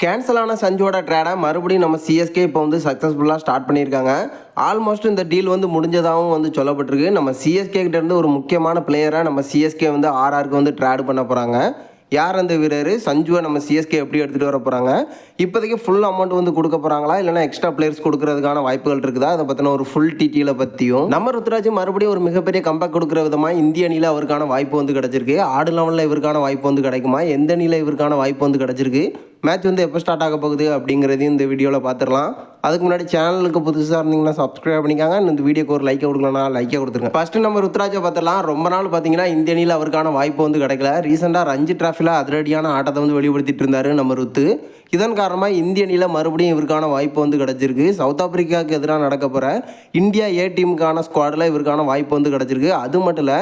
Cancel ஆன சஞ்சுவோட ட்ரேடை மறுபடியும் நம்ம சிஎஸ்கே இப்போ வந்து சக்ஸஸ்ஃபுல்லாக ஸ்டார்ட் பண்ணியிருக்காங்க. ஆல்மோஸ்ட் இந்த டீல் வந்து முடிஞ்சதாகவும் வந்து சொல்லப்பட்டிருக்கு. நம்ம சிஎஸ்கே கிட்டேருந்து ஒரு முக்கியமான பிளேயரை நம்ம சிஎஸ்கே வந்து ஆர்ஆருக்கு வந்து ட்ரேடு பண்ண போகிறாங்க. யார் அந்த வீரர்? சஞ்சுவை நம்ம சிஎஸ்கே எப்படி எடுத்துகிட்டு வர போகிறாங்க? இப்போதைக்கு ஃபுல் அமௌண்ட் வந்து கொடுக்க போகிறாங்களா, இல்லைனா எக்ஸ்ட்ரா பிளேயர்ஸ் கொடுக்கறதுக்கான வாய்ப்புகள் இருக்குதா? அதை பற்றின ஒரு ஃபுல் டீட்டெயிலை பற்றியும் நம்ம ருத்ராஜ் மறுபடியும் ஒரு மிகப்பெரிய கம்பேக் கொடுக்குற விதமாக இந்திய அணியில் அவருக்கான வாய்ப்பு வந்து கிடச்சிருக்கு. ஆடு லெவலில் இவருக்கான வாய்ப்பு வந்து கிடைக்குமா, எந்த அணியில் இவருக்கான வாய்ப்பு வந்து கிடச்சிருக்கு, மேட்ச் வந்து எப்போ ஸ்டார்ட் ஆக போகுது அப்படிங்கிறதையும் இந்த வீடியோவில் பார்த்துடலாம். அதுக்கு முன்னாடி சேனலுக்கு புதுசாக இருந்தீங்கன்னா சப்ஸ்கிரைப் பண்ணிக்காங்க. இந்த வீடியோக்கு ஒரு லைக்கை கொடுக்கலன்னா லைக்கை கொடுத்துருங்க. ஃபஸ்ட்டு நம்ம ருத்ராஜை பார்த்துடலாம். ரொம்ப நாள் பார்த்தீங்கன்னா இந்திய அணியில் அவருக்கான வாய்ப்பு வந்து கிடைக்கல. ரீசெண்டாக ரஞ்சி டிராஃபியில் அதிரடியான ஆட்டத்தை வந்து வெளிப்படுத்திட்டு இருந்தார் நம்ம ருத்து. இதன் காரணமாக இந்திய அணியில் மறுபடியும் இவருக்கான வாய்ப்பு வந்து கிடச்சிருக்கு. சவுத் ஆப்பிரிக்காவுக்கு எதிராக நடக்க போகிற இந்தியா ஏ டீமுக்கான ஸ்குவாடில் இவருக்கான வாய்ப்பு வந்து கிடச்சிருக்கு. அது மட்டும் இல்லை,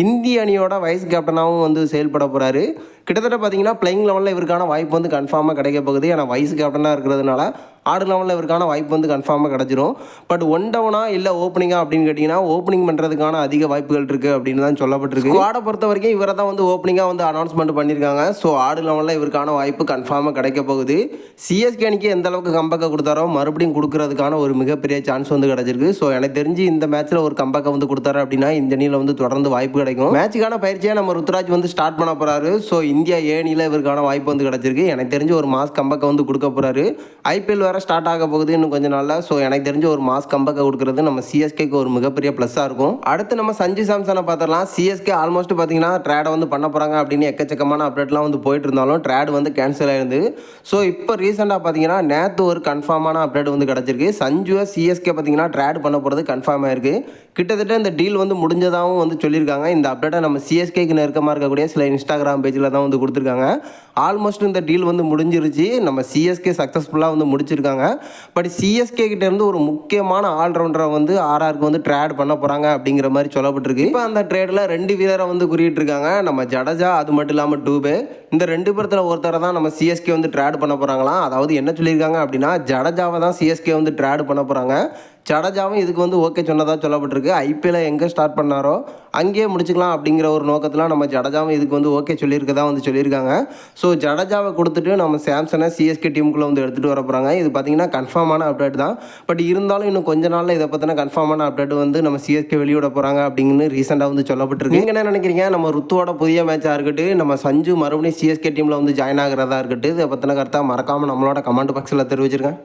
இந்திய அணியோட வைஸ் கேப்டனாகவும் வந்து செயல்பட போகிறாரு. கிட்டத்தட்ட பார்த்தீங்கன்னா பிளேயிங் லெவலில் இவருக்கான வாய்ப்பு வந்து கன்ஃபார்மாக கிடைக்க போகுது. ஏன்னா வைஸ் கேப்டனாக இருக்கிறதுனால ஆடு லெவலில் இவருக்கான வாய்ப்பு வந்து கன்ஃபார்மாக கிடச்சிரும். பட் ஒன் டவுனா இல்லை ஓப்பனிங்கா அப்படின்னு கேட்டிங்கன்னா ஓப்பனிங் பண்ணுறதுக்கான அதிக வாய்ப்புகள் இருக்குது அப்படின்னு தான் சொல்லப்பட்டிருக்கு. ஸ்குவாடை பொறுத்த வரைக்கும் இவரை தான் வந்து ஓப்பனிங்காக வந்து அனௌன்ஸ்மெண்ட் பண்ணியிருக்காங்க. ஸோ ஆடு லெவலில் இவருக்கான வாய்ப்பு கன்ஃபார்மாக கிடைக்க போகுது. சிஎஸ்கே அணிக்கு எந்த அளவுக்கு கம்பேக்கை கொடுத்தாரோ மறுபடியும் கொடுக்கறதுக்கான ஒரு மிகப்பெரிய சான்ஸ் வந்து கிடச்சிருக்கு. ஸோ எனக்கு தெரிஞ்சு இந்த மேட்ச்சில் ஒரு கம்பேக்கை வந்து கொடுத்தாரு அப்படின்னா இந்த அணியில் வந்து தொடர்ந்து வாய்ப்பு கிடைக்கும். மேட்சுக்கான பயிற்சியாக நம்ம ருத்ராஜ் வந்து ஸ்டார்ட் பண்ண போகிறாரு. ஸோ இந்தியா ஏ அணியில் இவருக்கான வாய்ப்பு வந்து கிடச்சிருக்கு. எனக்கு தெரிஞ்சு ஒரு மாஸ் கம்பேக்கை வந்து கொடுக்க போகிறாரு. ஐபிஎல் வேறு ஸ்டார்ட் ஆக போகுது இன்னும் கொஞ்சம் நாளில். ஸோ எனக்கு தெரிஞ்ச ஒரு மாஸ் கம்பேக்கை கொடுக்குறது நம்ம சிஎஸ்கேக்கு ஒரு மிகப்பெரிய ப்ளஸ்ஸாக இருக்கும். அடுத்து நம்ம சஞ்சு சாம்சனை பார்த்துடலாம். சிஎஸ்கே ஆல்மோஸ்ட் பார்த்தீங்கன்னா ட்ரேடை வந்து பண்ண போகிறாங்க அப்படின்னு எக்கச்சக்கமான அப்டேட்லாம் வந்து போயிட்டு இருந்தாலும் ட்ரேட் வந்து கேன்சல் ஆயிருந்து. ஸோ இப்போ ரீசெண்டாக பார்த்தீங்கன்னா நேற்று ஒரு கன்ஃபார்மான அப்டேட் வந்து கிடச்சிருக்கு. சஞ்சுவை சிஎஸ்கே பார்த்தீங்கன்னா ட்ரேட் பண்ண போகிறது கன்ஃபார்ம் ஆயிருக்கு. கிட்டத்தட்ட இந்த டீல் வந்து முடிஞ்சதாகவும் வந்து சொல்லியிருக்காங்க. இந்த அப்டேட்டை நம்ம சிஎஸ்கேக்கு நெருக்கமாக இருக்கக்கூடிய சில இன்ஸ்டாகிராம் பேஜில் தான் வந்து கொடுத்துருக்காங்க. ஆல்மோஸ்ட் இந்த டீல் வந்து முடிஞ்சிருச்சு. நம்ம சிஎஸ்கே சக்ஸஸ்ஃபுல்லாக வந்து முடிச்சிருக்காங்க. பட் சிஎஸ்கே கிட்டேருந்து ஒரு முக்கியமான ஆல்ரவுண்டரை வந்து ஆர்ஆருக்கு வந்து ட்ரேட் பண்ண போகிறாங்க அப்படிங்கிற மாதிரி சொல்லப்பட்டிருக்கு. இப்போ அந்த ட்ரேடில் 2 வீரரை வந்து குறியிட்டிருக்காங்க. நம்ம ஜடேஜா, அது மட்டும் இல்லாமல் டூபே. இந்த 2 பேர்த்தில் ஒருத்தரை தான் நம்ம சிஎஸ்கே வந்து ட்ரேட் பண்ண போகிறாங்களாம். அதாவது என்ன சொல்லியிருக்காங்க அப்படின்னா ஜடேஜாவை தான் சிஎஸ்கே வந்து ட்ரேட் பண்ண போகிறாங்க. ஜடேஜாவும் இதுக்கு வந்து ஓகே சொன்னதாக சொல்லப்பட்டிருக்கு. ஐபிஎல்லை எங்கே ஸ்டார்ட் பண்ணாரோ அங்கேயே முடிச்சுக்கலாம் அப்படிங்கிற ஒரு நோக்கத்தில் நம்ம ஜடேஜாவும் இதுக்கு வந்து ஓகே சொல்லியிருக்கதா வந்து சொல்லியிருக்காங்க. ஸோ ஜடேஜாவை கொடுத்துட்டு நம்ம சாம்சனை சிஎஸ்கே டீமுக்குள்ளே வந்து எடுத்துகிட்டு வர போகிறாங்க. இது பார்த்திங்கன்னா கன்ஃபார்மான அப்டேட் தான். பட் இருந்தாலும் இன்னும் கொஞ்ச நாளில் இதை பற்றின கன்ஃபார்மான அப்டேட் வந்து நம்ம சிஎஸ்கே வெளியிட போகிறாங்க அப்படின்னு ரீசெண்டாக வந்து சொல்லப்பட்டிருக்கு. நீங்கள் என்ன நினைக்கிறீங்க? நம்ம ருத்துவோட புதிய மேட்சாக இருக்கட்டும், நம்ம சஞ்சு மறுபடியும் சிஎஸ்கே டீமில் வந்து ஜாயின் ஆகிறதா இருக்கட்டும், இதை பற்றின கருத்தாக மறக்காமல் நம்மளோட கமெண்ட் பாக்ஸில் தெரிவிச்சிருக்கேன்.